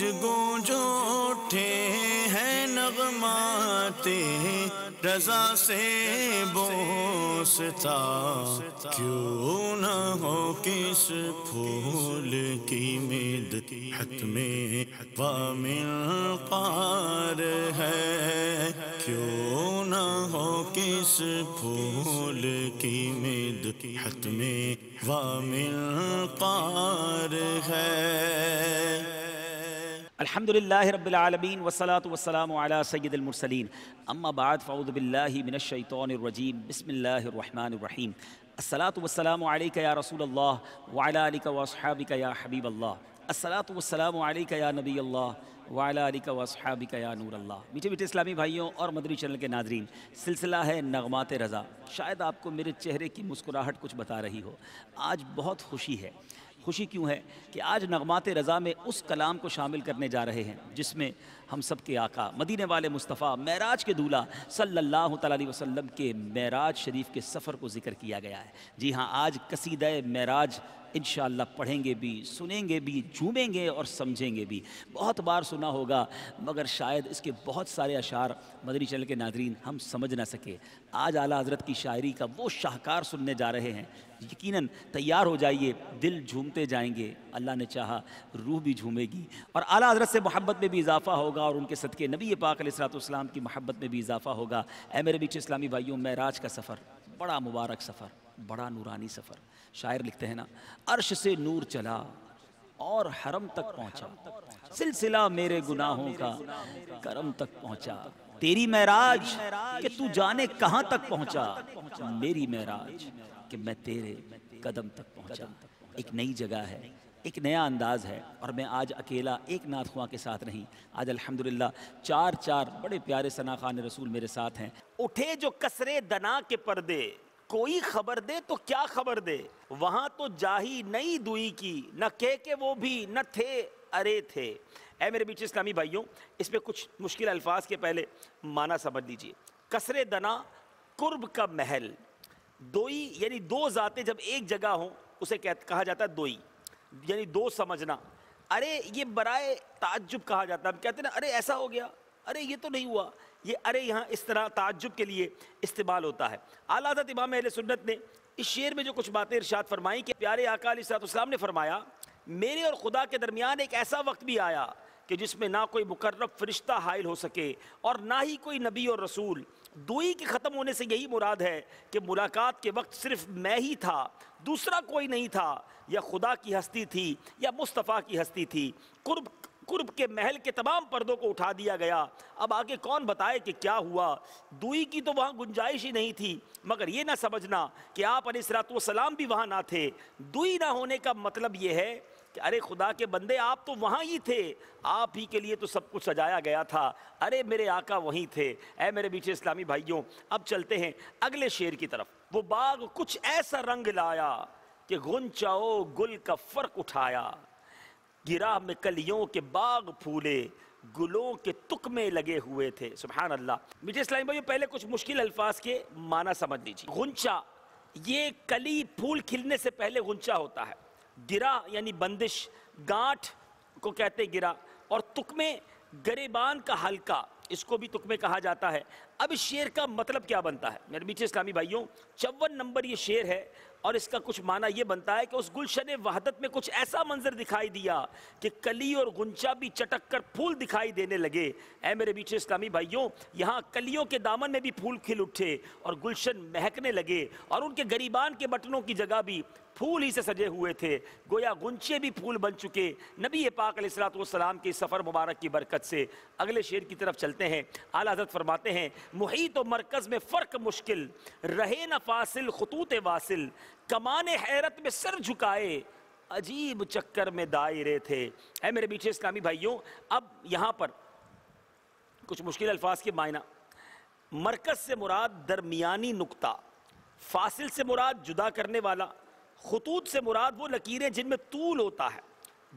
گونج گونج اٹھے ہیں نغمات رضا سے بوستا، کیوں نہ ہو کس پھول کی مدحت میں وامنقار ہے، کیوں نہ ہو کس پھول کی مدحت میں وامنقار ہے۔ الحمدللہ رب العالمین والصلاة والسلام علی سید المرسلین، اما بعد فاعوذ باللہ من الشیطان الرجیم، بسم اللہ الرحمن الرحیم۔ الصلاة والسلام علیک یا رسول اللہ وعلی آلک واصحابک یا حبیب اللہ، الصلاة والسلام علیک یا نبی اللہ وعلی آلک واصحابک یا نور اللہ۔ میٹھے میٹھے اسلامی بھائیوں اور مدنی چینل کے ناظرین، سلسلہ ہے نغمات رضا۔ شاید آپ کو میرے چہرے کی مسکراہٹ کچھ بتا رہی ہو، آج بہت خوشی ہے۔ خوشی کیوں ہے کہ آج نغمات رضا میں اس کلام کو شامل کرنے جا رہے ہیں جس میں ہم سب کے آقا مدینے والے مصطفیٰ معراج کے دولہ صلی اللہ تعالیٰ علیہ وسلم کے معراج شریف کے سفر کو ذکر کیا گیا ہے۔ جی ہاں، آج قصیدہ معراج انشاءاللہ پڑھیں گے بھی، سنیں گے بھی، جھومیں گے اور سمجھیں گے بھی۔ بہت بار سنا ہوگا مگر شاید اس کے بہت سارے اشعار مدنی چینل کے ناظرین ہم سمجھ نہ سکے۔ آج اعلیٰ حضرت کی شاعری کا وہ شاہکار سننے جا رہے ہیں، یقیناً تیار ہو جائیے، دل جھومتے جائیں گے، اللہ نے چاہا روح بھی جھومے گی، اور اعلیٰ حضرت سے محبت میں بھی اضافہ ہوگا اور ان کے صدقے نبی پاک علیہ السلام کی محبت میں بھی اضافہ ہوگا۔ اے میرے میٹھے اسلامی بھائیوں، معراج کا سفر بڑا مبارک سفر، بڑا نورانی سفر۔ شاعر لکھتے ہیں نا، عرش سے نور چلا اور حرم تک پہنچا، سلسلہ میرے گناہوں کا کرم تک پہنچا، تیری معراج کہ تو جانے کہاں تک پہنچا، میری معراج کہ میں تیرے قدم تک پہنچا۔ ایک نئی جگہ ہے، ایک نیا انداز ہے، اور میں آج اکیلا ایک نعت خواں کے ساتھ نہیں، آج الحمدللہ چار بڑے پیارے ثنا خوان رسول میرے ساتھ ہیں۔ اٹھے جو کسرے دنا کے پردے، کوئی خبر دے تو کیا خبر دے، وہاں تو جاہی نئی دوئی کی، نہ کہ وہ بھی نہ تھے ارے تھے۔ اے میرے بیچ اسلامی بھائیوں، اس میں کچھ مشکل الفاظ کے پہلے معنی سمجھ لیجئے۔ کسرے دنا، قرب کا محل، دوئی یعنی دو ذاتیں جب ایک جگہ ہوں اسے کہا جاتا ہے دوئی، یعنی دو سمجھنا۔ ارے یہ برائے تعجب کہا جاتا ہے، ہم کہتے ہیں نا ارے ایسا ہو گیا، ارے یہ تو نہیں ہوا، یہ ارے یہاں اس طرح تعجب کے لیے استعمال ہوتا ہے۔ اعلیٰ حضرت امام اہل سنت نے اس شعر میں جو کچھ باتیں ارشاد فرمائیں کہ پیارے آقا علیہ السلام نے فرمایا، میرے اور خدا کے درمیان ایک ایسا وقت بھی آیا کہ جس میں نہ کوئی مقرب فرشتہ حائل ہو سکے اور نہ ہی کوئی نبی اور رسول۔ دوئی کے ختم ہونے سے یہی مراد ہے کہ ملاقات کے وقت صرف میں ہی تھا، دوسرا کوئی نہیں تھا، یا خدا کی ہستی تھی یا مصطفیٰ کی ہستی تھی۔ قرب کے محل کے تمام پردوں کو اٹھا دیا گیا۔ اب آگے کون بتائے کہ کیا ہوا، دوئی کی تو وہاں گنجائش ہی نہیں تھی، مگر یہ نہ سمجھنا کہ آپ علیہ السلام بھی وہاں نہ تھے۔ دوئی نہ ہونے کا مطلب یہ ہے کہ ارے خدا کے بندے آپ تو وہاں ہی تھے، آپ ہی کے لیے تو سب کچھ سجایا گیا تھا، ارے میرے آقا وہیں تھے۔ اے میرے بیچے اسلامی بھائیوں، اب چلتے ہیں اگلے شعر کی طرف۔ وہ باغ کچھ ایسا رنگ لایا کہ غنچہ و گل کا فرق اٹھایا، گرا میں کلیوں کے باغ پھولے، گلوں کے تکمے لگے ہوئے تھے۔ سبحان اللہ۔ میٹھے اسلامی بھائیوں، پہلے کچھ مشکل الفاظ کے معنی سمجھ لیجیے۔ غنچہ، یہ کلی پھول کھلنے سے پہلے غنچہ ہوتا ہے۔ گرا یعنی بندش، گانٹھ کو کہتے گرا، اور تکمے گریبان کا حلقہ، اس کو بھی تکمے کہا جاتا ہے۔ اب اس شعر کا مطلب کیا بنتا ہے میرے میٹھے اسلامی بھائیوں؟ 54 نمبر یہ شعر ہے، اور اس کا کچھ معنی یہ بنتا ہے کہ اس گلشن وحدت میں کچھ ایسا منظر دکھائی دیا کہ کلی اور غنچہ بھی چٹک کر پھول دکھائی دینے لگے۔ اے میرے بیچے اسلامی بھائیوں، یہاں کلیوں کے دامن میں بھی پھول کھل اٹھے اور گلشن مہکنے لگے، اور ان کے گریبان کے بٹنوں کی جگہ بھی پھول ہی سے سجے ہوئے تھے، گویا غنچے بھی پھول بن چکے نبی پاک علیہ السلام کے سفر مبارک کی برکت سے۔ اگلے شعر کی طرف چلتے ہیں۔ اعلیٰ حضرت فرماتے ہیں، محیط و مرکز میں فرق مشکل، رہے نہ فاصل خطوط واصل، کمان حیرت میں سر جھکائے، عجیب چکر میں دائرے تھے۔ اے میرے بیچے اسلامی بھائیوں، اب یہاں پر کچھ مشکل الفاظ کے معنی۔ مرکز سے مراد درمیانی نقطہ، فاصل سے مراد جدا کرنے والا، خطوط سے مراد وہ لکیریں جن میں طول ہوتا ہے،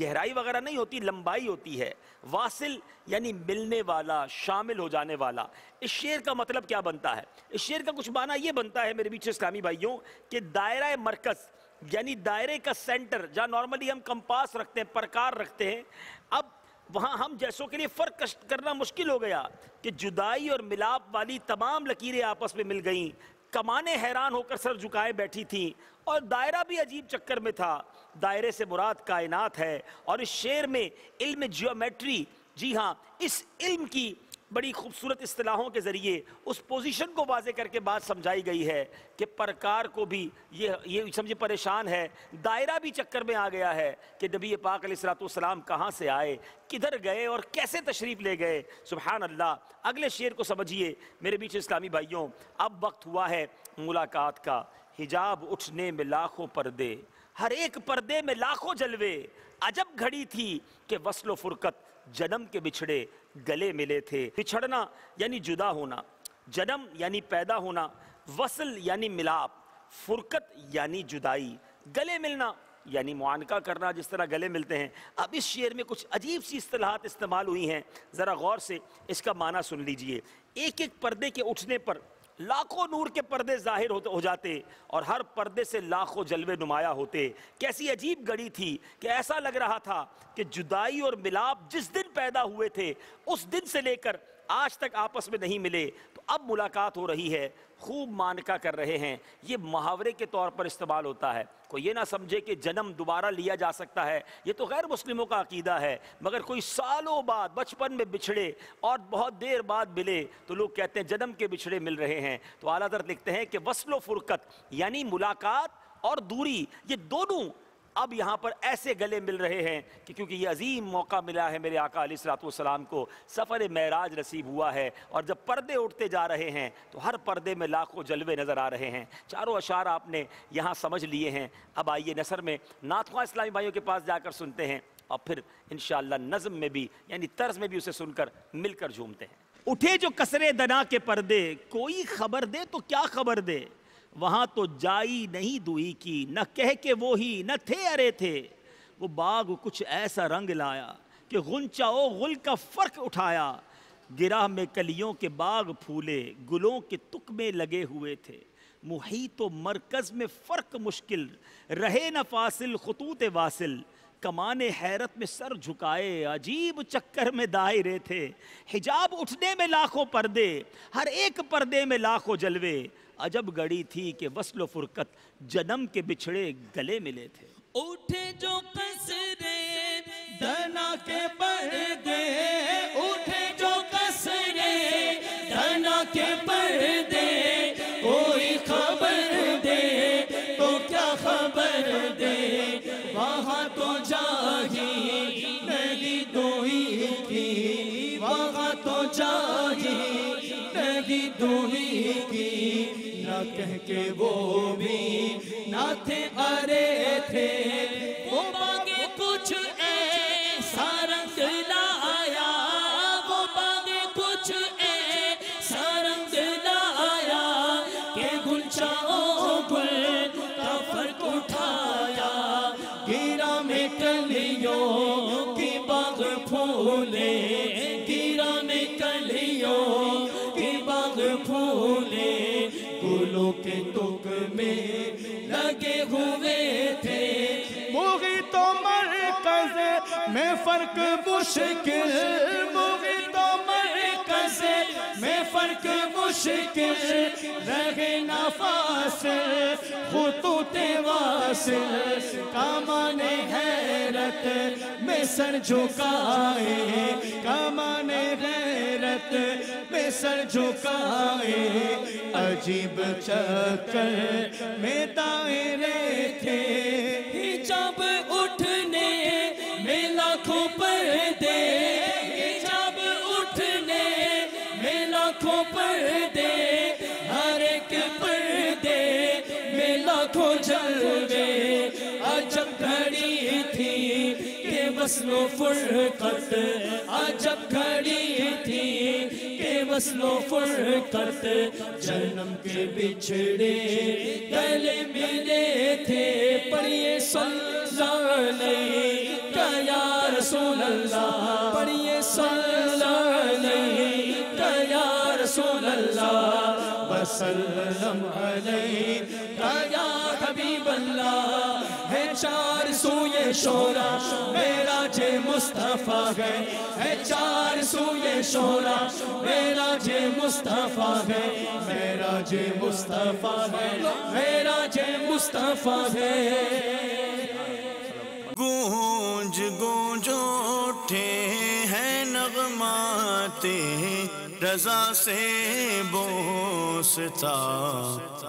گہرائی وغیرہ نہیں ہوتی، لمبائی ہوتی ہے۔ واصل یعنی ملنے والا، شامل ہو جانے والا۔ اس شعر کا مطلب کیا بنتا ہے؟ اس شعر کا کچھ معنی یہ بنتا ہے میرے بیچ اسلامی بھائیوں کہ دائرہ مرکز یعنی دائرے کا سینٹر، جہاں نارملی ہم کمپاس رکھتے ہیں، پرکار رکھتے ہیں، اب وہاں ہم جیسوں کے لیے فرق کرنا مشکل ہو گیا کہ جدائی اور ملاپ والی تمام لکیریں آپس میں مل گئیں، کمانیں حیران ہو کر سر جھکائے بیٹھی تھیں، اور دائرہ بھی عجیب چکر میں تھا۔ دائرے سے مراد کائنات ہے، اور اس شعر میں علم جیومیٹری، جی ہاں، اس علم کی بڑی خوبصورت اصطلاحوں کے ذریعے اس پوزیشن کو واضح کر کے بات سمجھائی گئی ہے کہ پرکار کو بھی یہ سمجھے پریشان ہے، دائرہ بھی چکر میں آ گیا ہے کہ نبی پاک علیہ السلام کہاں سے آئے، کدھر گئے اور کیسے تشریف لے گئے۔ سبحان اللہ۔ اگلے شعر کو سمجھیے میرے بیچ اسلامی بھائیوں، اب وقت ہوا ہے ملاقات کا۔ حجاب اٹھنے میں لاکھوں پردے، ہر ایک پردے میں لاکھوں جلوے، عجب گھڑی تھی کہ وصل و فرقت جنم کے بچھڑے گلے ملے تھے۔ بچھڑنا یعنی جدا ہونا، جنم یعنی پیدا ہونا، وصل یعنی ملاپ، فرقت یعنی جدائی، گلے ملنا یعنی معانقہ کرنا، جس طرح گلے ملتے ہیں۔ اب اس شعر میں کچھ عجیب سی اصطلاحات استعمال ہوئی ہیں، ذرا غور سے اس کا معنی سن لیجئے۔ ایک ایک پردے کے اٹھنے پر لاکھوں نور کے پردے ظاہر ہو جاتے، اور ہر پردے سے لاکھوں جلوے نمایاں ہوتے۔ کیسی عجیب گھڑی تھی کہ ایسا لگ رہا تھا کہ جدائی اور ملاپ جس دن پیدا ہوئے تھے اس دن سے لے کر آج تک آپس میں نہیں ملے، تو اب ملاقات ہو رہی ہے، خوب مانکہ کر رہے ہیں۔ یہ محاورے کے طور پر استعمال ہوتا ہے، کوئی یہ نہ سمجھے کہ جنم دوبارہ لیا جا سکتا ہے، یہ تو غیر مسلموں کا عقیدہ ہے، مگر کوئی سالوں بعد بچپن میں بچھڑے اور بہت دیر بعد ملے تو لوگ کہتے ہیں جنم کے بچھڑے مل رہے ہیں۔ تو اعلیٰ حضرت لکھتے ہیں کہ وصل و فرقت یعنی ملاقات اور دوری، یہ دونوں اب یہاں پر ایسے گلے مل رہے ہیں کہ کیونکہ یہ عظیم موقع ملا ہے میرے آقا علیہ السلام کو، سفر معراج نصیب ہوا ہے، اور جب پردے اٹھتے جا رہے ہیں تو ہر پردے میں لاکھوں جلوے نظر آ رہے ہیں۔ چاروں اشعار آپ نے یہاں سمجھ لیے ہیں، اب آئیے نثر میں نعت خواں اسلامی بھائیوں کے پاس جا کر سنتے ہیں، اور پھر انشاءاللہ نظم میں بھی یعنی طرز میں بھی اسے سن کر مل کر جھومتے ہیں۔ اٹھے جو کسرے دنا کے پردے، کوئی خبر دے تو کیا خبر دے، وہاں تو جائی نہیں دوئی کی، نہ کہہ کے وہی نہ تھے ارے تھے، وہ باغ کچھ ایسا رنگ لایا کہ غنچہ و غل کا فرق اٹھایا، گرہ میں کلیوں کے باغ پھولے، گلوں کے تک میں لگے ہوئے تھے، محیط و مرکز میں فرق مشکل، رہے نہ فاصل خطوط واصل، کمان حیرت میں سر جھکائے، عجیب چکر میں دائرے تھے، حجاب اٹھنے میں لاکھوں پردے، ہر ایک پردے میں لاکھوں جلوے، عجب گھڑی تھی کہ وصل و فرقت جنم کے بچھڑے گلے ملے تھے۔ اٹھے جو کسرے دنا کے پردے، اٹھے جو کسرے دنا کے پردے، کوئی خبر دے تو کیا خبر دے، وہاں تو جاہی نہیں دوئی کی، وہاں تو جاہی نہیں دوئی کی، نہ کہہ کے وہ بھی نہ تھے ارے تھے، وہ باغے کچھ ایسا رنگ لایا، وہ باغے کچھ ایسا رنگ لایا کہ گلچہ و گل کا فرق اٹھایا، گیرا میں کلیوں کی باغ پھولے، گیرا میں کلیوں کی باغ پھولے، گلوں کے تک میں لگے ہوئے تھے، محیط و مرکز میں فرق مشکل، محیط و مرکز میں فرق مشکل، رہے نہ فاصل خطوط واصل، کمان حیرت میں سر جھکائے، کمان حیرت میں سر جھکائے، عجیب چکر میں دائرے تھے، حجاب اٹھنے میں لاکھوں پردے، حجاب اٹھنے میں لاکھوں پردے، ہر ایک پردے میں لاکھوں جلوے، عجب گھڑی تھی کہ وصل و فرقت، عجب گھڑی تھی کہ وصل و فرقت، جنم کے بچھڑے گلے ملے تھے، پڑھیے صلی اللہ علیہ یا رسول اللہ، پڑھیے صلی اللہ علیہ یا رسول اللہ، وسلم علیہ یا حبیب اللہ، ہے چار سوئے شورا معراج مصطفیٰ ہے چار سوئے شورا معراج مصطفیٰ ہے معراج مصطفیٰ ہے معراج مصطفیٰ ہے گونج گونج اٹھے ہیں نغمات رضا سے بوستا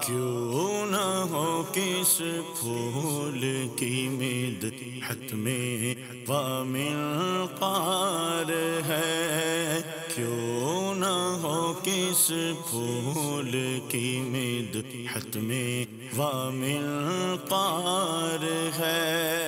کیوں نہ ہو کس پھول کی مدحت میں وامل قار ہے کیوں نہ ہو کس پھول کی مدحت میں وامل قار ہے